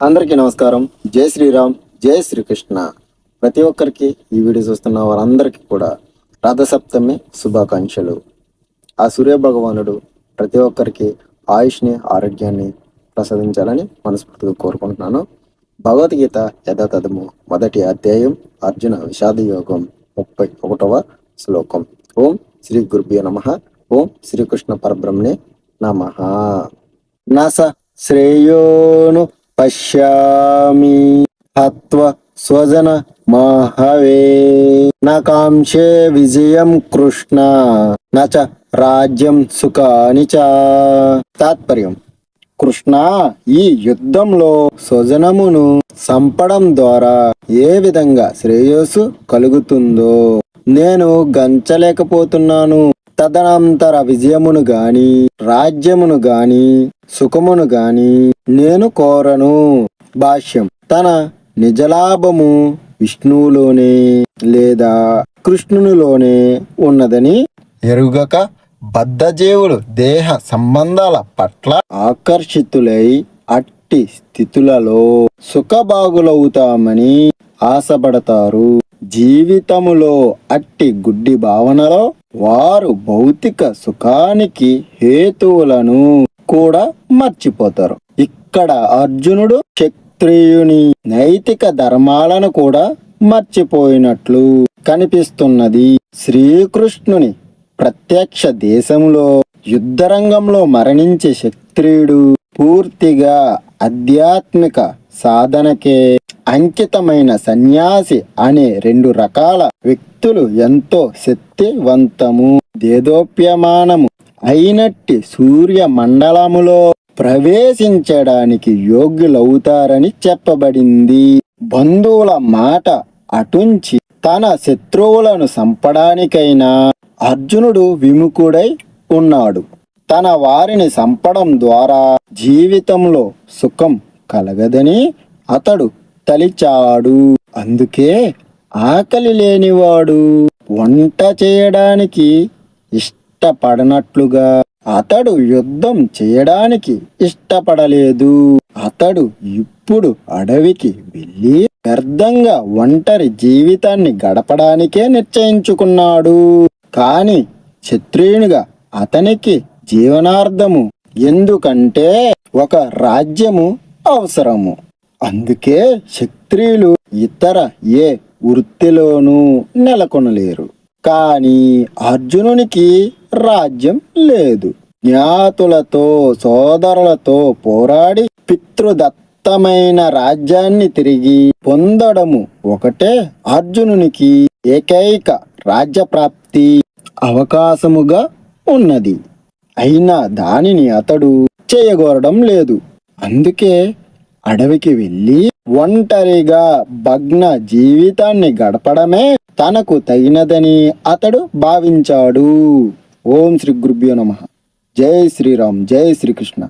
అందరికీ నమస్కారం. జై శ్రీరామ్, జై శ్రీకృష్ణ. ప్రతి ఒక్కరికి ఈ వీడియో చూస్తున్న వారందరికీ కూడా రథసప్తమి శుభాకాంక్షలు. ఆ సూర్య భగవానుడు ప్రతి ఒక్కరికి ఆయుష్ని, ఆరోగ్యాన్ని ప్రసాదించాలని మనస్ఫూర్తిగా కోరుకుంటున్నాను. భగవద్గీత యథాతథము 1వ అధ్యాయం అర్జున విషాద యోగం 31వ శ్లోకం. ఓం శ్రీ గురుభ్యో నమః. ఓం శ్రీకృష్ణ పరబ్రహ్మణే నమః. నస శ్రేయోను పశ్యామి హత్వ స్వజన మహవే నకాంక్షే విజయం కృష్ణ నచ రాజ్యం సుఖాని చ. తాత్పర్యం: కృష్ణ, ఈ యుద్ధంలో స్వజనమును సంపడం ద్వారా ఏ విధంగా శ్రేయస్సు కలుగుతుందో నేను గంచలేకపోతున్నాను. తదనంతర విజయమును గాని, రాజ్యమును గాని, సుఖమును గాని నేను కోరను. భాష్యం: తన నిజలాభము విష్ణువులోనే లేదా కృష్ణునిలోనే ఉన్నదని ఎరుగక బద్ధజీవులు దేహ సంబంధాల పట్ల ఆకర్షితులై అట్టి స్థితులలో సుఖభాగులవుతామని ఆశపడతారు. జీవితములో అట్టి గుడ్డి భావనలో వారు భౌతిక సుఖానికి హేతువులను కూడా మర్చిపోతారు. ఇక్కడ అర్జునుడు క్షత్రియుని నైతిక ధర్మాలను కూడా మర్చిపోయినట్లు కనిపిస్తున్నది. శ్రీకృష్ణుని ప్రత్యక్ష దేశంలో యుద్ధరంగంలో మరణించే క్షత్రియుడు పూర్తిగా ఆధ్యాత్మిక సాధనకే అంకితమైన సన్యాసి అనే 2 రకాల వ్యక్తులు ఎంతో శక్తివంతము, దేదోప్యమానము అయినట్టి సూర్య మండలములో ప్రవేశించడానికి యోగ్యులవుతారని చెప్పబడింది. బంధువుల మాట అటుంచి తన శత్రువులను చంపడానికైనా అర్జునుడు విముఖుడై ఉన్నాడు. తన వారిని చంపడం ద్వారా జీవితంలో సుఖం కలగదని అతడు తలిచాడు. అందుకే ఆకలి లేనివాడు వంట చేయడానికి ఇష్టపడనట్లుగా అతడు యుద్ధం చేయడానికి ఇష్టపడలేదు. అతడు ఇప్పుడు అడవికి వెళ్ళి వ్యర్థంగా ఒంటరి జీవితాన్ని గడపడానికే నిశ్చయించుకున్నాడు. కాని క్షత్రియునిగా అతనికి జీవనార్థము, ఎందుకంటే ఒక రాజ్యము అవసరము. అందుకే క్షత్రియులు ఇతర ఏ వృత్తిలోనూ నెలకొనలేరు. కానీ అర్జునునికి రాజ్యం లేదు. జ్ఞాతులతో, సోదరులతో పోరాడి పితృదత్తమైన రాజ్యాన్ని తిరిగి పొందడము ఒకటే అర్జునునికి ఏకైక రాజ్యప్రాప్తి అవకాశముగా ఉన్నది. అయినా దానిని అతడు చేయగోరడం లేదు. అందుకే అడవికి వెళ్ళి ఒంటరిగా భగ్న జీవితాన్ని గడపడమే తనకు తగినదని అతడు భావించాడు. ఓం శ్రీ గురుభ్యో నమః. జై శ్రీరామ్, జై శ్రీకృష్ణ.